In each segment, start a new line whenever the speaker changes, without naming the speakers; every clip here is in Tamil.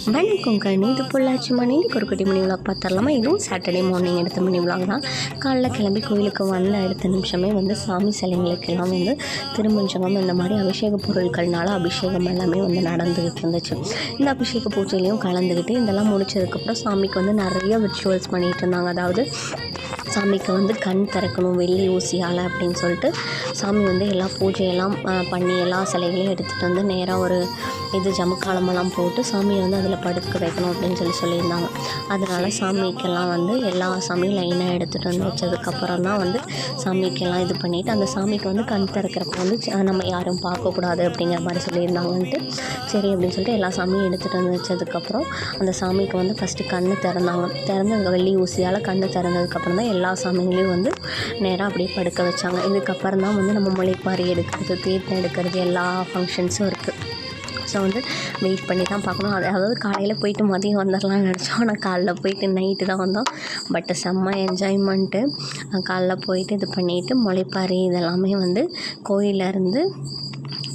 வணக்கம் கண்ணு, இது பொள்ளாச்சி மணி. இன்றைக்கி ஒரு குட்டி மணி விளாக் பார்த்துடலாமா? இதுவும் சாட்டர்டே மார்னிங் எடுத்த மணி விளாக் தான். காலைல கிளம்பி கோயிலுக்கு வந்த அடுத்த நிமிஷமே வந்து சாமி சிலைங்களுக்கெல்லாம் வந்து திருமஞ்சனம் இந்த மாதிரி அபிஷேக பொருட்கள்னால அபிஷேகம் எல்லாமே வந்து நடந்துக்கிட்டு இருந்துச்சு. இந்த அபிஷேக பூஜையிலையும் கலந்துக்கிட்டு இதெல்லாம் முடிச்சதுக்கப்புறம் சாமிக்கு வந்து நிறைய ரிச்சுவல்ஸ் பண்ணிகிட்டு இருந்தாங்க. அதாவது சாமிக்கு வந்து கண் திறக்கணும் வெள்ளி ஊசியால் அப்படின்னு சொல்லிட்டு சாமி வந்து எல்லா பூஜையெல்லாம் பண்ணி எல்லா சிலைகளையும் எடுத்துகிட்டு வந்து நேராக ஒரு ஜமுக்காலமெல்லாம் போட்டு சாமியை வந்து அதில் படுக்க வைக்கணும் அப்படின்னு சொல்லியிருந்தாங்க. அதனால் சாமிக்கெல்லாம் வந்து எல்லா சாமியும் லைனாக எடுத்துகிட்டு வந்து வச்சதுக்கப்புறம் தான் வந்து சாமிக்கெல்லாம் இது பண்ணிவிட்டு அந்த சாமிக்கு வந்து கண் திறக்கிறப்ப வந்து நம்ம யாரும் பார்க்கக்கூடாது அப்படிங்கிற மாதிரி சொல்லியிருந்தாங்கன்ட்டு சரி அப்படின்னு சொல்லிட்டு எல்லா சாமியும் எடுத்துகிட்டு வந்து வச்சதுக்கப்புறம் அந்த சாமிக்கு வந்து ஃபஸ்ட்டு கண் திறந்து வெள்ளி ஊசியால் கண் திறந்ததுக்கப்புறம் தான் எல்லா சாமிகளையும் வந்து நேராக அப்படியே படுக்க வச்சாங்க. இதுக்கப்புறம் தான் வந்து நம்ம முளைப்பாரி எடுக்கிறது, தீர்த்தம் எடுக்கிறது எல்லா ஃபங்க்ஷன்ஸும் இருக்குது. ஸோ வந்து வெயிட் பண்ணி தான் பார்க்கணும். அதாவது காலையில் போயிட்டு மதியம் வந்துடலாம்னு நினச்சோம். ஆனால் காலைல போயிட்டு நைட்டு தான் வந்தோம். பட் செம்ம என்ஜாய்மெண்ட்டு. காலைல போயிட்டு இது பண்ணிவிட்டு முளைப்பாரி இதெல்லாமே வந்து கோயிலேருந்து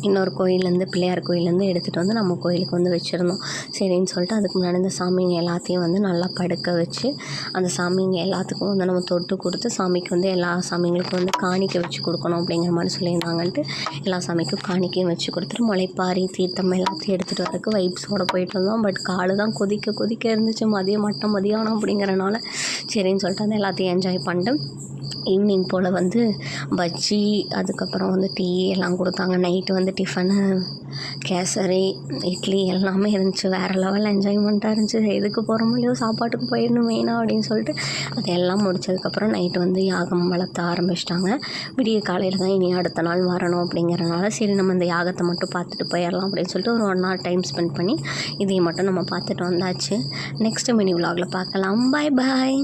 இன்னொரு கோயிலேருந்து பிள்ளையார் கோயிலேருந்து எடுத்துகிட்டு வந்து நம்ம கோயிலுக்கு வந்து வச்சுருந்தோம். சரின்னு சொல்லிட்டு அதுக்கு முன்னாடி இந்த சாமிங்க எல்லாத்தையும் வந்து நல்லா படுக்க வச்சு அந்த சாமிங்க எல்லாத்துக்கும் வந்து நம்ம தொட்டு கொடுத்து சாமிக்கு வந்து எல்லா சாமிங்களுக்கும் வந்து காணிக்கை வச்சு கொடுக்கணும் அப்படிங்கிற மாதிரி சொல்லியிருந்தாங்கன்ட்டு எல்லா சாமிக்கும் காணிக்கையும் வச்சு கொடுத்துட்டு முளைப்பாரி தீர்த்தம் எல்லாத்தையும் எடுத்துகிட்டு வரக்கு வைப்ஸோடு போயிட்டு இருந்தோம். பட் காலு தான் கொதிக்க இருந்துச்சு. மதியானம் அப்படிங்கிறனால சரின்னு சொல்லிட்டு அந்த எல்லாத்தையும் என்ஜாய் பண்ணிட்டு ஈவினிங் போல் வந்து பஜ்ஜி அதுக்கப்புறம் வந்து டீ எல்லாம் கொடுத்தாங்க. நைட்டு வந்து டிஃபனு கேசரி இட்லி எல்லாமே இருந்துச்சு. வேறு லெவலில் என்ஜாய்மெண்ட்டாக இருந்துச்சு. எதுக்கு போகிறோமோ இல்லையோ சாப்பாட்டுக்கு போயிடணும் மெயினாக அப்படின்னு சொல்லிட்டு அதெல்லாம் முடிச்சதுக்கப்புறம் நைட்டு வந்து யாகம் வளர்த்த ஆரம்பிச்சிட்டாங்க. விடிய காலையில் தான் இனி அடுத்த நாள் வரணும் அப்படிங்கிறனால சரி நம்ம இந்த யாகத்தை மட்டும் பார்த்துட்டு போயிடலாம் அப்படின்னு சொல்லிட்டு ஒரு 1 hour டைம் ஸ்பெண்ட் பண்ணி இதையும் மட்டும் நம்ம பார்த்துட்டு வந்தாச்சு. நெக்ஸ்ட்டு மினி விலாகில் பார்க்கலாம். பாய் பாய்.